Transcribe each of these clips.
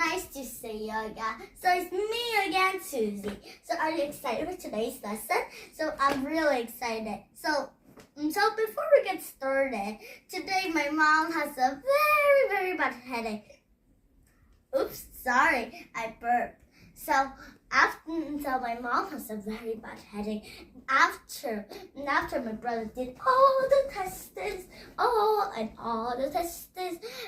nice to see you again. So it's me again, Susie. So are you excited for today's lesson? So I'm really excited. So before we get started, today my mom has a very bad headache. Oops, sorry, I burped. So my mom has a very bad headache. After my brother did all the tests,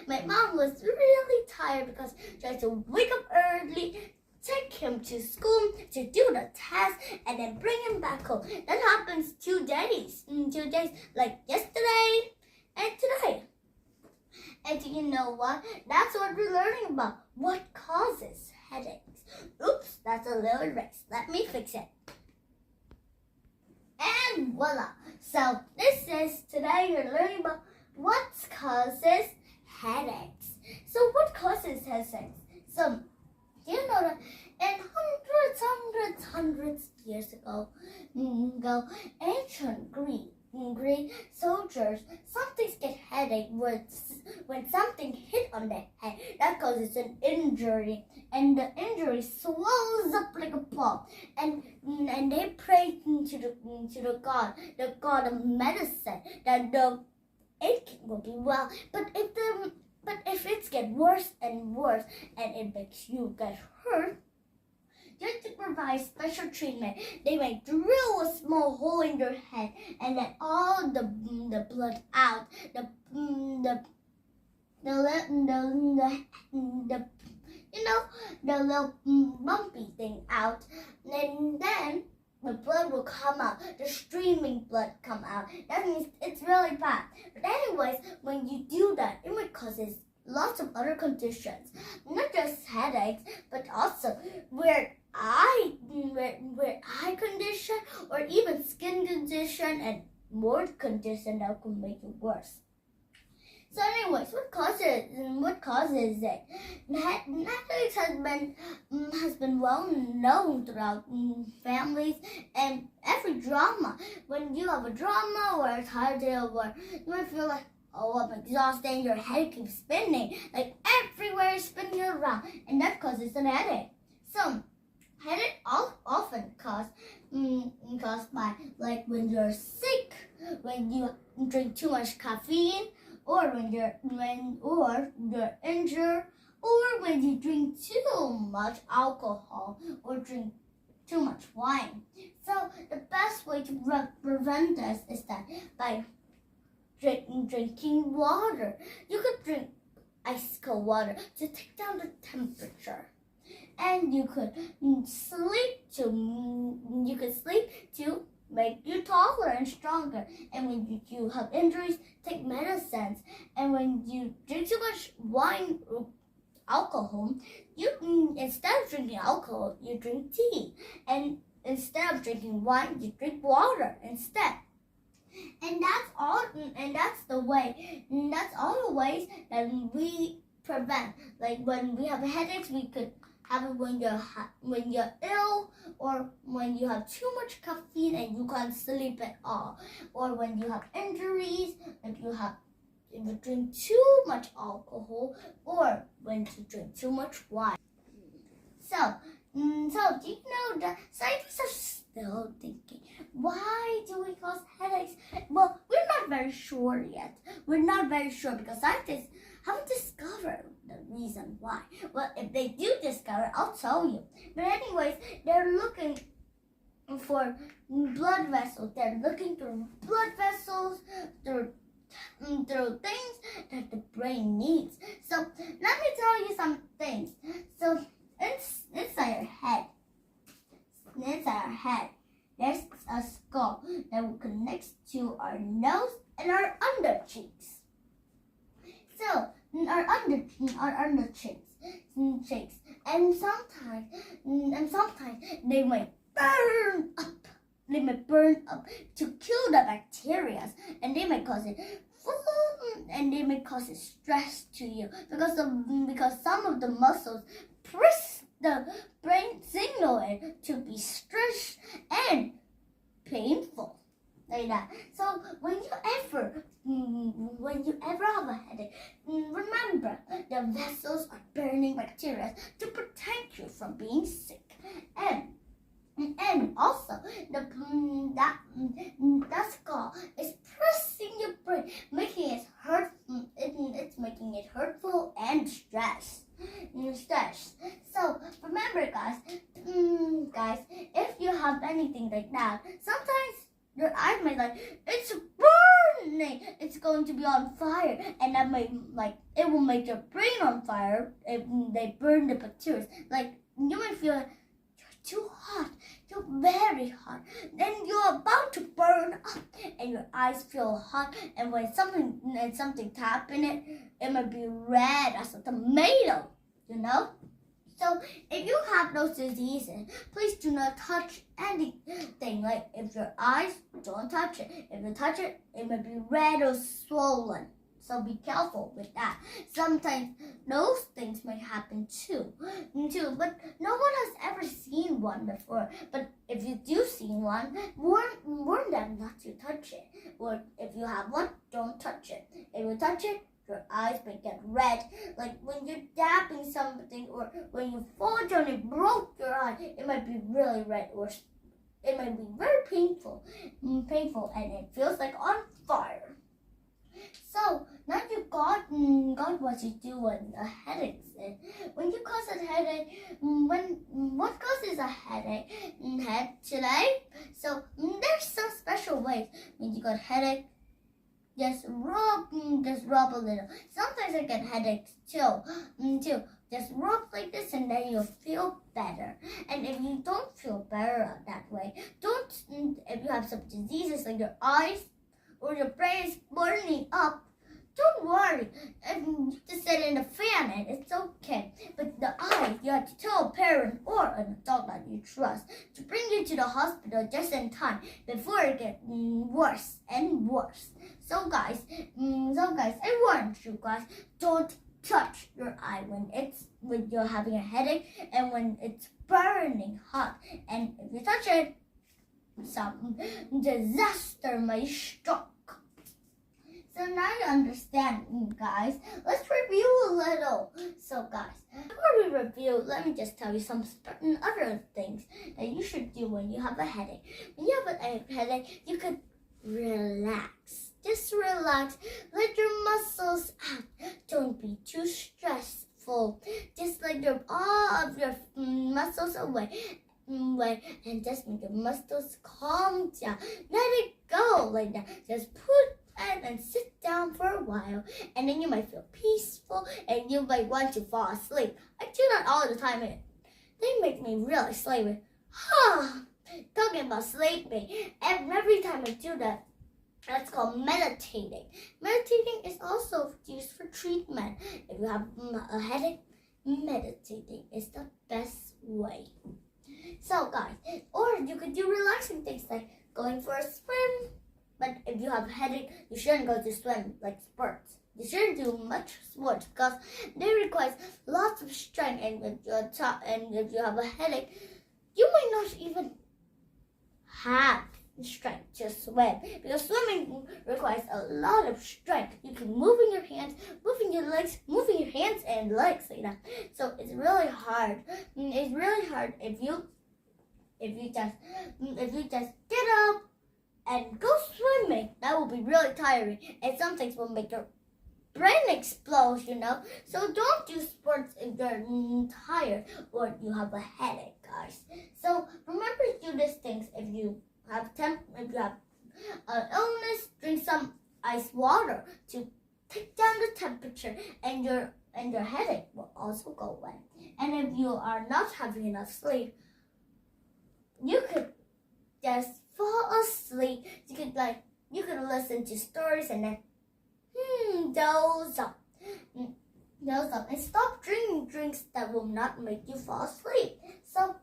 my mom was really tired because she had to wake up early, take him to school to do the test, and then bring him back home. That happens 2 days, like yesterday and today. And you know what? That's what we're learning about. What causes headaches? Oops, that's a little erase. Let me fix it. And voila. So today you're learning about what causes headaches. So what causes headaches? So you know that in hundreds years ago, ancient Greek soldiers sometimes get headache when something hit on their head. That causes an injury, and the injury swells up like a ball. And they pray to the god of medicine, that the aching will be well. But if it gets worse and worse, and it makes you get hurt, you have to provide special treatment. They may drill a small hole in your head and let all the blood out, the little bumpy thing out, and then the blood will come out, the streaming blood come out. That means it's really bad. But anyways, when you do that, it might cause lots of other conditions, not just headaches, but also where eye condition, or even skin condition, and more condition that could make it worse. So anyways, what causes it? Headaches has been well known throughout families and every drama. When you have a drama or a tired day of work, you might feel like, oh, I'm exhausted. Your head keeps spinning, like everywhere is spinning around, and that causes an headache. So headache often caused by, like, when you're sick, when you drink too much caffeine, or when you're injured, or when you drink too much alcohol or drink too much wine. So the best way to prevent this is that by drinking water. You could drink ice cold water to take down the temperature. And you could sleep to make you taller and stronger. And when you have injuries, take medicines. And when you drink too much wine or alcohol, instead of drinking alcohol, you drink tea. And instead of drinking wine, you drink water instead. And that's all the ways that we prevent. Like when we have headaches, we could have it when you're ill, or when you have too much caffeine and you can't sleep at all, or when you have injuries, if you drink too much alcohol, or when you drink too much wine. So do you know that scientists are still thinking, why do we cause headaches? Well, we're not very sure yet. We're not very sure because scientists haven't discovered the reason why. Well, if they do discover, I'll tell you. But anyways, they're looking for blood vessels. They're looking through blood vessels, through things that the brain needs. So let me tell you some things. So inside our head, there's a skull that connects to our nose and our under cheeks. So our under cheeks, and sometimes they might burn up. They might burn up to kill the bacteria, and they might cause stress to you because some of the muscles press the brain signal to be stressed and painful. like that. So when you ever have a headache, remember the vessels are burning bacteria to protect you from being sick, and also that skull is pressing your brain, making it hurt. It's making it hurtful and stress. So remember, guys, if you have anything like that, sometimes your eyes may it's burning. It's going to be on fire, and that may it will make your brain on fire if they burn the bacteria. You may feel you're too hot, you're very hot. Then you're about to burn up, and your eyes feel hot. And when something tap in it, it might be red as a tomato. So if you have those diseases, please do not touch anything. If your eyes, don't touch it. If you touch it, it may be red or swollen. So be careful with that. Sometimes those things may happen too. But no one has ever seen one before. But if you do see one, warn them not to touch it. Or if you have one, don't touch it. If you touch it, your eyes may get red, like when you're dabbing something, or when you fall down and broke your eye. It might be really red, or it might be very painful, and it feels like on fire. So now you got what you do when a headache is. When you cause a headache, what causes a headache? Head today. So there's some special ways when you got headache. Just rub a little. Sometimes I get headaches too. Just rub like this, and then you'll feel better. And if you don't feel better that way, if you have some diseases like your eyes or your brain is burning up, don't worry. If you just sit in the fan, and it's okay. But the eyes, you have to tell a parent or an adult that you trust to bring you to the hospital just in time before it gets worse and worse. So guys, I warned you guys, don't touch your eye when you're having a headache and when it's burning hot. And if you touch it, some disaster may strike. So now you understand, guys. Let's review a little. So guys, before we review, let me just tell you some certain other things that you should do when you have a headache. When you have a headache, you could relax. Just relax. Let your muscles out. Don't be too stressful. Just let all of your muscles away. And just make your muscles calm down. Let it go like that. Just put and sit down for a while, and then you might feel peaceful, and you might want to fall asleep. I do that all the time. They make me really sleepy. Talking about sleeping, and every time I do that, that's called meditating. Meditating is also used for treatment. If you have a headache, meditating is the best way. So guys, or you could do relaxing things like going for a swim. But if you have a headache, you shouldn't go to swim like sports. You shouldn't do much sports because they require lots of strength. And if you have a headache, you might not even have strength to swim, because swimming requires a lot of strength. You can moving your hands, moving your legs, moving your hands and legs like that. So it's really hard. It's really hard if you just get up and go swimming. That will be really tiring, and some things will make your brain explode, So don't do sports if you're tired or you have a headache, guys. So remember to do these things. If you have an illness, drink some ice water to take down the temperature, and your headache will also go away. And if you are not having enough sleep, you could just fall asleep. You could listen to stories and then doze off and stop drinking drinks that will not make you fall asleep. So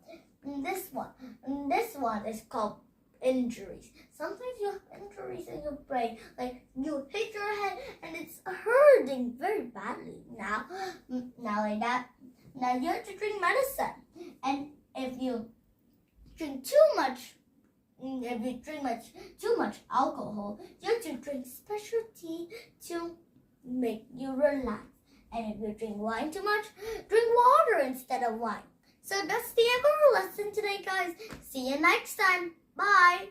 this one is called injuries. Sometimes you have injuries in your brain, like you hit your head and it's hurting very badly. Now like that, now you have to drink medicine. And if you drink too much if you drink too much alcohol, you have to drink special tea to make you relax. And if you drink wine too much, drink water instead of wine. So that's the end of our lesson today, guys. See you next time. Bye.